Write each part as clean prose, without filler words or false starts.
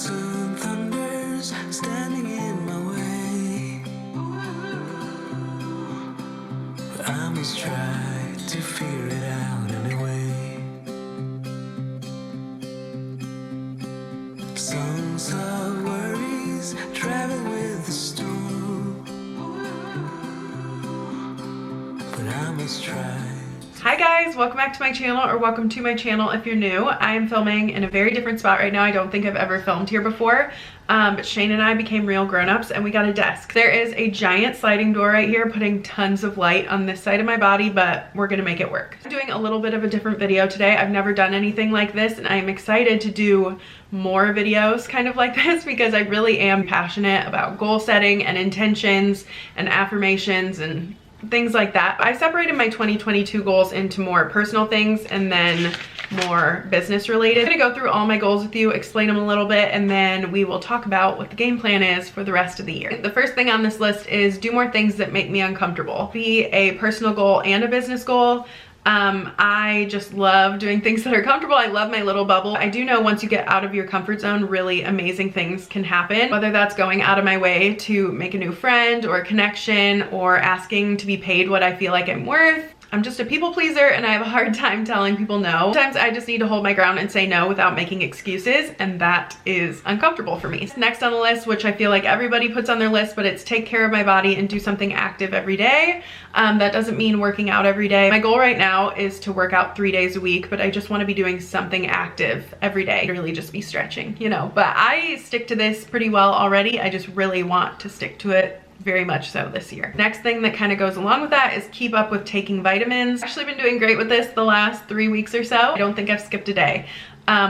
Distant thunders standing in my way, but I must try to figure it out anyway. Songs of worries travel with the storm, but I must try. Hi guys, welcome back to my channel, or welcome to my channel if you're new. I am filming in a very different spot right now. I don't think I've ever filmed here before, but Shane and I became real grown-ups and we got a desk. There is a giant sliding door right here putting tons of light on this side of my body, but we're gonna make it work. I'm doing a little bit of a different video today. I've never done anything like this and I'm excited to do more videos kind of like this because I really am passionate about goal setting and intentions and affirmations and things like that. I separated my 2022 goals into more personal things and then more business related. I'm gonna go through all my goals with you, explain them a little bit, and then we will talk about what the game plan is for the rest of the year. The first thing on this list is do more things that make me uncomfortable. Be a personal goal and a business goal. I just love doing things that are comfortable. I love my little bubble. I do know once you get out of your comfort zone, really amazing things can happen. Whether that's going out of my way to make a new friend or a connection or asking to be paid what I feel like I'm worth. I'm just a people pleaser and I have a hard time telling people no. Sometimes I just need to hold my ground and say no without making excuses, and that is uncomfortable for me. Next on the list, which I feel like everybody puts on their list, but it's take care of my body and do something active every day. That doesn't mean working out every day. My goal right now is to work out 3 days a week, but I just want to be doing something active every day. Really just be stretching, you know, but I stick to this pretty well already. I just really want to stick to it very much so this year. Next thing that kind of goes along with that is keep up with taking vitamins. I've actually been doing great with this the last 3 weeks or so. I don't think I've skipped a day.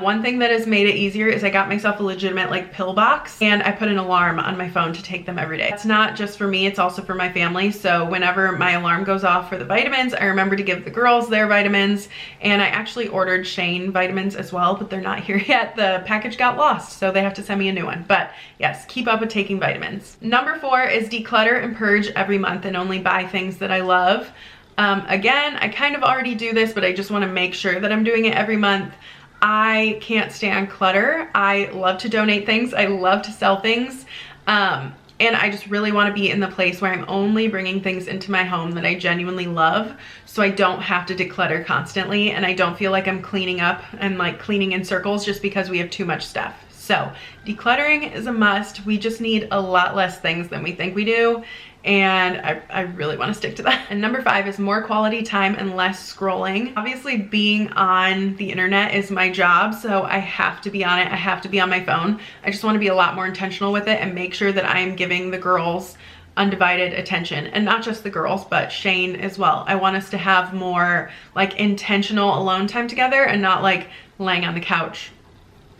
One thing that has made it easier is I got myself a legitimate like pill box and I put an alarm on my phone to take them every day. It's not just for me, it's also for my family. So whenever my alarm goes off for the vitamins, I remember to give the girls their vitamins, and I actually ordered Shane vitamins as well, but they're not here yet. The package got lost, so they have to send me a new one. But yes, keep up with taking vitamins. Number 4 is declutter and purge every month and only buy things that I love. Again, I kind of already do this, but I just want to make sure that I'm doing it every month. I can't stand clutter. I love to donate things. I love to sell things. And I just really want to be in the place where I'm only bringing things into my home that I genuinely love, so I don't have to declutter constantly and I don't feel like I'm cleaning up and like cleaning in circles just because we have too much stuff. So decluttering is a must. We just need a lot less things than we think we do, and I really want to stick to that. And number 5 is more quality time and less scrolling. Obviously being on the internet is my job, so I have to be on it. I have to be on my phone. I just want to be a lot more intentional with it and make sure that I am giving the girls undivided attention, and not just the girls but Shane as well. I want us to have more like intentional alone time together and not like laying on the couch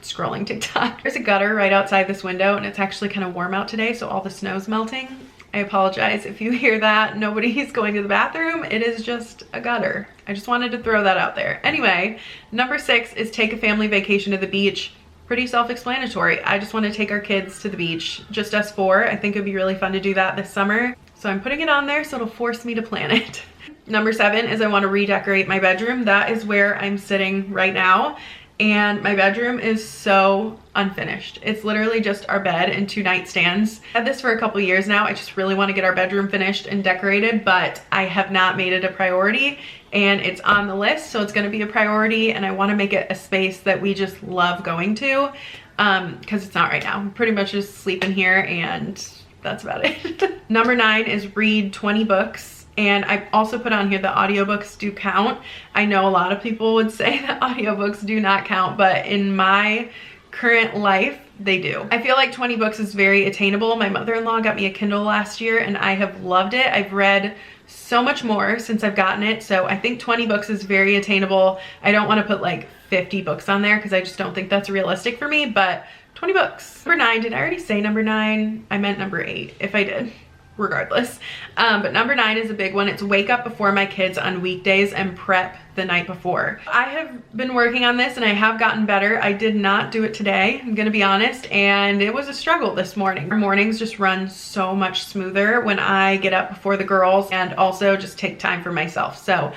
scrolling TikTok. There's a gutter right outside this window and it's actually kind of warm out today, so all the snow's melting. I apologize if you hear that. Nobody's going to the bathroom. It is just a gutter. I just wanted to throw that out there. Anyway, number 6 is take a family vacation to the beach. Pretty self-explanatory. I just want to take our kids to the beach, just us 4. I think it'd be really fun to do that this summer. So I'm putting it on there so it'll force me to plan it. Number 7 is I want to redecorate my bedroom. That is where I'm sitting right now. And my bedroom is so unfinished. It's literally just our bed and 2 nightstands. I've had this for a couple years now. I just really want to get our bedroom finished and decorated, but I have not made it a priority, and it's on the list, so it's going to be a priority, and I want to make it a space that we just love going to, because it's not right now. I'm pretty much just sleeping here and that's about it. Number 9 is read 20 books. And I also put on here that audiobooks do count. I know a lot of people would say that audiobooks do not count, but in my current life, they do. I feel like 20 books is very attainable. My mother-in-law got me a Kindle last year and I have loved it. I've read so much more since I've gotten it, so I think 20 books is very attainable. I don't want to put like 50 books on there because I just don't think that's realistic for me, but 20 books. Number 9, did I already say number 9? I meant number 8, if I did. Regardless. But number 9 is a big one. It's wake up before my kids on weekdays and prep the night before. I have been working on this and I have gotten better. I did not do it today, I'm gonna be honest, and it was a struggle this morning. Our mornings just run so much smoother when I get up before the girls and also just take time for myself. So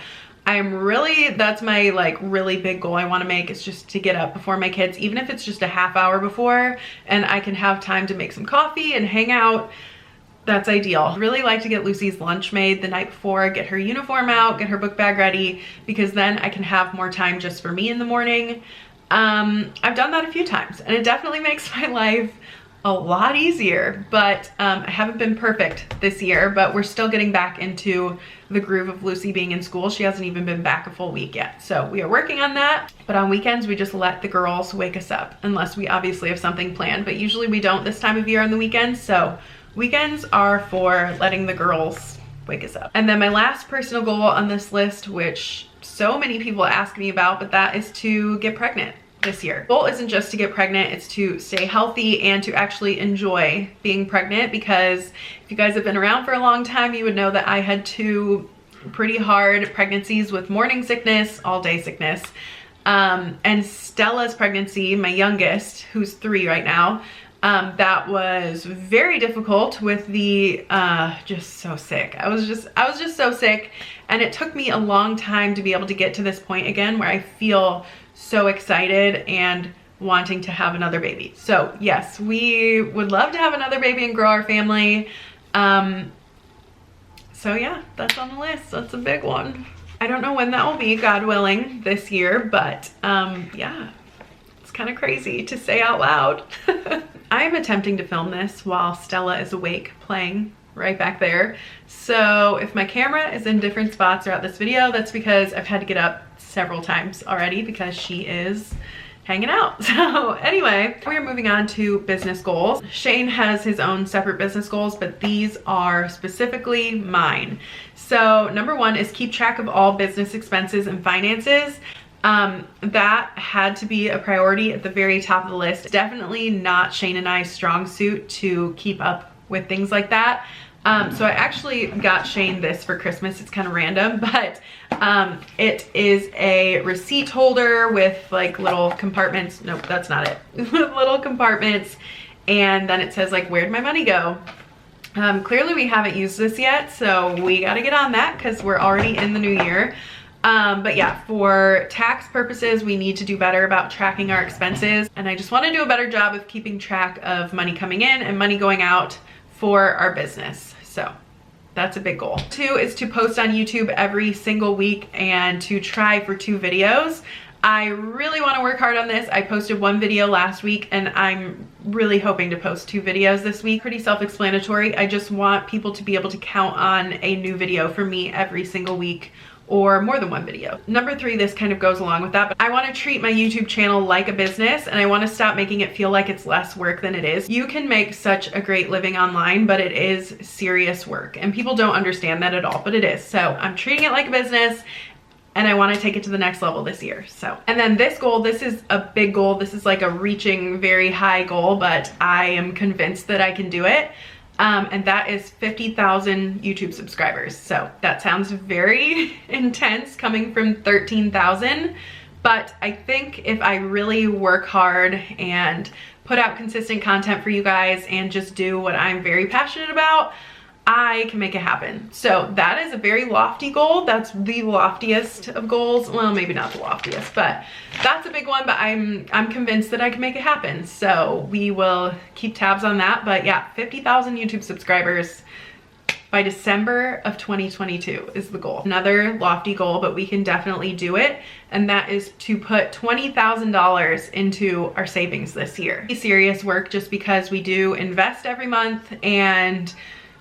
That's my like really big goal I want to make, is just to get up before my kids, even if it's just a half hour before, and I can have time to make some coffee and hang out. That's ideal. Really like to get Lucy's lunch made the night before, get her uniform out, get her book bag ready, because then I can have more time just for me in the morning. I've done that a few times and it definitely makes my life a lot easier, but I haven't been perfect this year, but we're still getting back into the groove of Lucy being in school. She hasn't even been back a full week yet, so we are working on that. But on weekends we just let the girls wake us up, unless we obviously have something planned, but usually we don't this time of year on the weekends. So weekends are for letting the girls wake us up. And then my last personal goal on this list, which so many people ask me about, but that is to get pregnant this year. The goal isn't just to get pregnant, it's to stay healthy and to actually enjoy being pregnant, because if you guys have been around for a long time, you would know that I had 2 pretty hard pregnancies with morning sickness, all day sickness. And Stella's pregnancy, my youngest, who's 3 right now, that was very difficult with the, just so sick. I was just so sick, and it took me a long time to be able to get to this point again where I feel so excited and wanting to have another baby. So yes, we would love to have another baby and grow our family. So yeah, that's on the list. That's a big one. I don't know when that will be, God willing, this year, but yeah, it's kind of crazy to say out loud. I'm attempting to film this while Stella is awake playing right back there. So if my camera is in different spots throughout this video, that's because I've had to get up several times already because she is hanging out. So anyway, we are moving on to business goals. Shane has his own separate business goals, but these are specifically mine. So number 1 is keep track of all business expenses and finances. That had to be a priority at the very top of the list. Definitely not Shane and I's strong suit to keep up with things like that. So I actually got Shane this for Christmas. It's kind of random, but it is a receipt holder with like little compartments. Nope, that's not it. Little compartments. And then it says like, where'd my money go? Clearly we haven't used this yet, so we got to get on that because we're already in the new year. But yeah, for tax purposes, we need to do better about tracking our expenses. And I just want to do a better job of keeping track of money coming in and money going out for our business. So that's a big goal. 2 is to post on YouTube every single week and to try for 2 videos. I really want to work hard on this. I posted 1 video last week and I'm really hoping to post 2 videos this week. Pretty self-explanatory. I just want people to be able to count on a new video from me every single week, or more than 1 video. Number 3, this kind of goes along with that, but I want to treat my YouTube channel like a business, and I want to stop making it feel like it's less work than it is. You can make such a great living online, but it is serious work, and people don't understand that at all, but it is. So I'm treating it like a business, and I want to take it to the next level this year. So, and then this goal, this is a big goal. This is like a reaching very high goal, but I am convinced that I can do it. And that is 50,000 YouTube subscribers. So that sounds very intense coming from 13,000, but I think if I really work hard and put out consistent content for you guys and just do what I'm very passionate about, I can make it happen. So that is a very lofty goal. That's the loftiest of goals. Well, maybe not the loftiest, but that's a big one, but I'm convinced that I can make it happen. So we will keep tabs on that. But yeah, 50,000 YouTube subscribers by December of 2022 is the goal. Another lofty goal, but we can definitely do it. And that is to put $20,000 into our savings this year. Serious work, just because we do invest every month and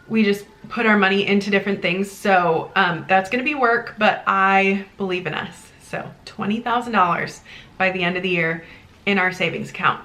we just put our money into different things. So that's gonna be work, but I believe in us. So $20,000 by the end of the year in our savings account.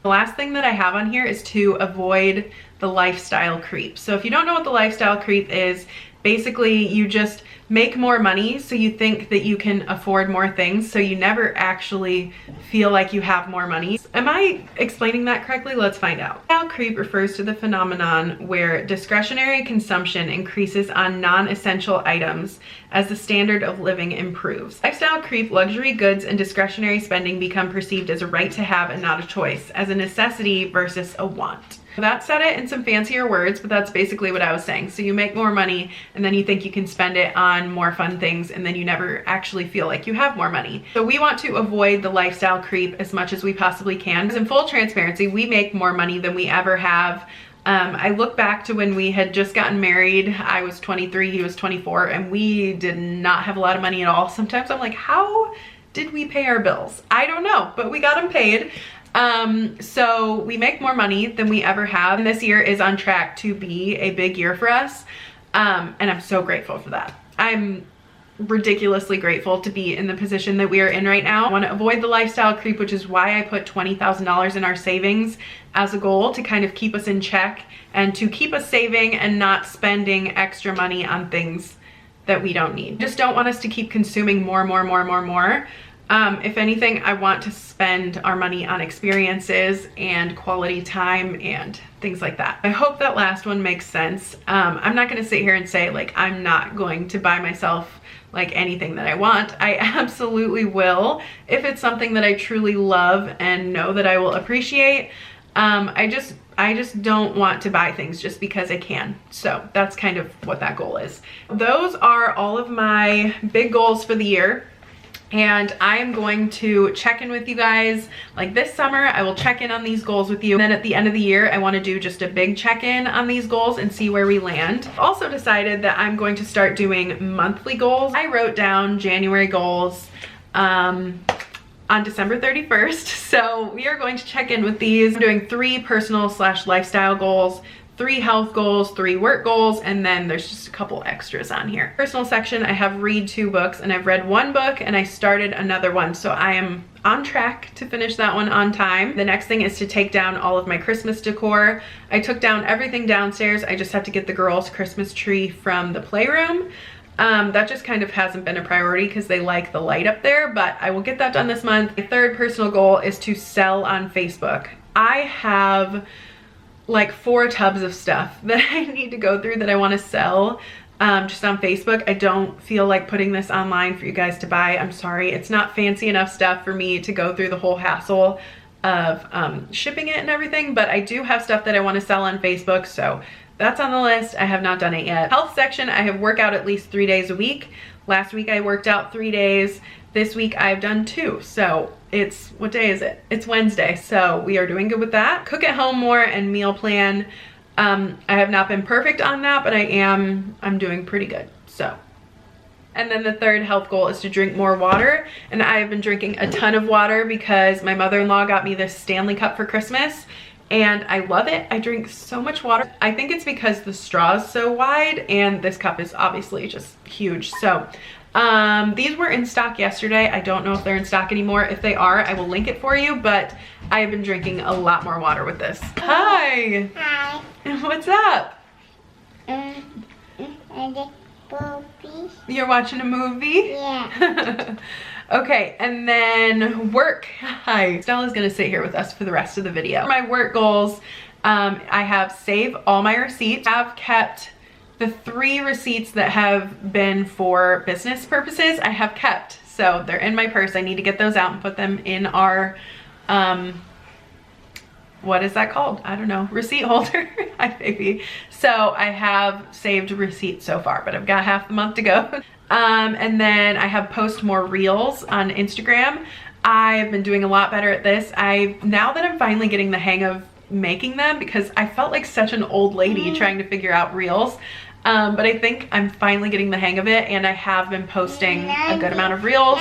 The last thing that I have on here is to avoid the lifestyle creep. So if you don't know what the lifestyle creep is, basically you just make more money so you think that you can afford more things, so you never actually feel like you have more money. Am I explaining that correctly? Let's find out. Lifestyle creep refers to the phenomenon where discretionary consumption increases on non-essential items as the standard of living improves. Lifestyle creep, luxury goods and discretionary spending become perceived as a right to have and not a choice, as a necessity versus a want. That said it in some fancier words, but that's basically what I was saying. So you make more money and then you think you can spend it on more fun things, and then you never actually feel like you have more money. So we want to avoid the lifestyle creep as much as we possibly can. Because in full transparency, we make more money than we ever have. I look back to when we had just gotten married. I was 23, he was 24, and we did not have a lot of money at all. Sometimes I'm like, how did we pay our bills? I don't know, but we got them paid. So we make more money than we ever have. And this year is on track to be a big year for us. And I'm so grateful for that. I'm ridiculously grateful to be in the position that we are in right now. I want to avoid the lifestyle creep, which is why I put $20,000 in our savings as a goal to kind of keep us in check and to keep us saving and not spending extra money on things that we don't need. Just don't want us to keep consuming more. If anything, I want to spend our money on experiences and quality time and things like that. I hope that last one makes sense. I'm not going to sit here and say like I'm not going to buy myself like anything that I want. I absolutely will if it's something that I truly love and know that I will appreciate. I just don't want to buy things just because I can. So that's kind of what that goal is. Those are all of my big goals for the year. And I am going to check in with you guys like this summer. I will check in on these goals with you. And then at the end of the year, I want to do just a big check-in on these goals and see where we land. Also decided that I'm going to start doing monthly goals. I wrote down January goals on December 31st. So we are going to check in with these. I'm doing 3 personal/lifestyle goals, 3 health goals, 3 work goals, and then there's just a couple extras on here. Personal section, I have read 2 books, and I've read 1 book and I started another one. So I am on track to finish that one on time. The next thing is to take down all of my Christmas decor. I took down everything downstairs. I just have to get the girls' Christmas tree from the playroom. That just kind of hasn't been a priority because they like the light up there, but I will get that done this month. The 3rd personal goal is to sell on Facebook. I have like 4 tubs of stuff that I need to go through that I want to sell just on Facebook. I don't feel like putting this online for you guys to buy. I'm sorry. It's not fancy enough stuff for me to go through the whole hassle of shipping it and everything, but I do have stuff that I want to sell on Facebook, so that's on the list. I have not done it yet. Health section, I have worked out at least 3 days a week. Last week I worked out 3 days. This week I've done 2. So it's, what day is it? It's Wednesday. So we are doing good with that. Cook at home more and meal plan. I have not been perfect on that, but I'm doing pretty good. So. And then the 3rd health goal is to drink more water. And I have been drinking a ton of water because my mother-in-law got me this Stanley cup for Christmas. And I love it. I drink so much water. I think it's because the straw is so wide and this cup is obviously just huge. So these were in stock yesterday. I don't know if they're in stock anymore. If they are, I will link it for you, but I have been drinking a lot more water with this. Hi. Hi. What's up? Movie. You're watching a movie? Yeah. Okay, and then work. Hi. Stella's gonna sit here with us for the rest of the video. For my work goals, I have save all my receipts. I've kept the 3 receipts that have been for business purposes. I have kept, so they're in my purse. I need to get those out and put them in our, what is that called? I don't know, receipt holder. Hi, baby. So I have saved receipts so far, but I've got half the month to go. And then I have post more reels on Instagram. I've been doing a lot better at this. Now that I'm finally getting the hang of making them, because I felt like such an old lady trying to figure out reels. But I think I'm finally getting the hang of it, and I have been posting a good amount of reels.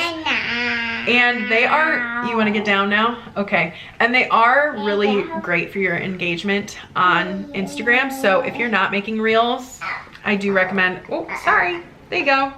And they are, you want to get down now? Okay. And they are really great for your engagement on Instagram. So if you're not making reels, I do recommend, oh, sorry. There you go.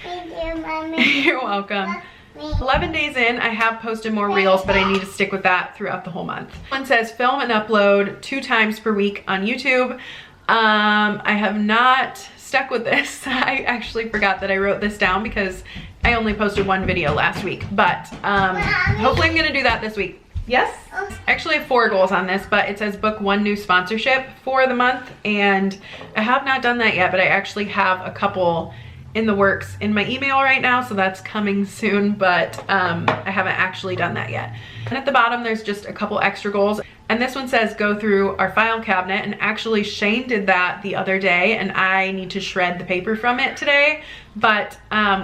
Thank you, Mommy. You're welcome. 11 days in, I have posted more reels, but I need to stick with that throughout the whole month. One says film and upload 2 times per week on YouTube. I have not stuck with this. I actually forgot that I wrote this down because I only posted 1 video last week, but hopefully I'm gonna do that this week. Yes? Actually, I have 4 goals on this, but it says book 1 new sponsorship for the month, and I have not done that yet, but I actually have a couple in the works in my email right now, so that's coming soon, but I haven't actually done that yet. And at the bottom, there's just a couple extra goals. And this one says go through our file cabinet, and actually Shane did that the other day and I need to shred the paper from it today. But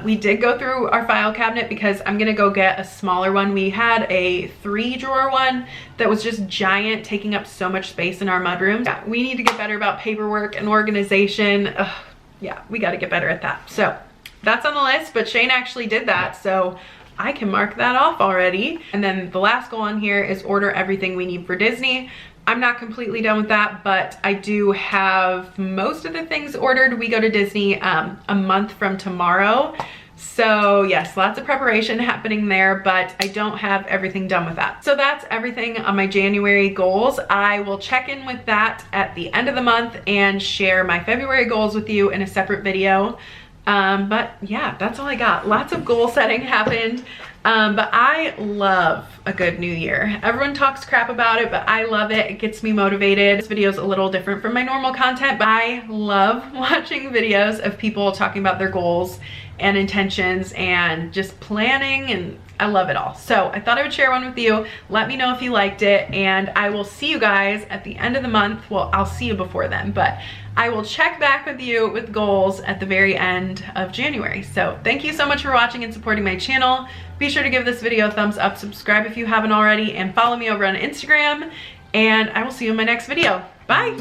we did go through our file cabinet because I'm gonna go get a smaller one. We had a 3-drawer one that was just giant, taking up so much space in our mudroom. Yeah, we need to get better about paperwork and organization. Ugh, yeah, we gotta get better at that. So that's on the list, but Shane actually did that, so I can mark that off already. And then the last goal on here is order everything we need for Disney. I'm not completely done with that, but I do have most of the things ordered. We go to Disney a month from tomorrow. So yes, lots of preparation happening there, but I don't have everything done with that. So that's everything on my January goals. I will check in with that at the end of the month and share my February goals with you in a separate video. But yeah, that's all I got. Lots of goal setting happened. But I love a good new year. Everyone talks crap about it, but I love it. It gets me motivated. This video is a little different from my normal content, but I love watching videos of people talking about their goals and intentions and just planning, and I love it all. So I thought I would share one with you. Let me know if you liked it, and I will see you guys at the end of the month. Well, I'll see you before then, but I will check back with you with goals at the very end of January. So thank you so much for watching and supporting my channel. Be sure to give this video a thumbs up, subscribe if you haven't already, and follow me over on Instagram, and I will see you in my next video. Bye.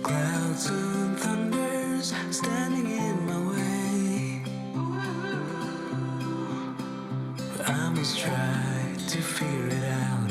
Clouds and thunders standing in my way. I must try to figure it out.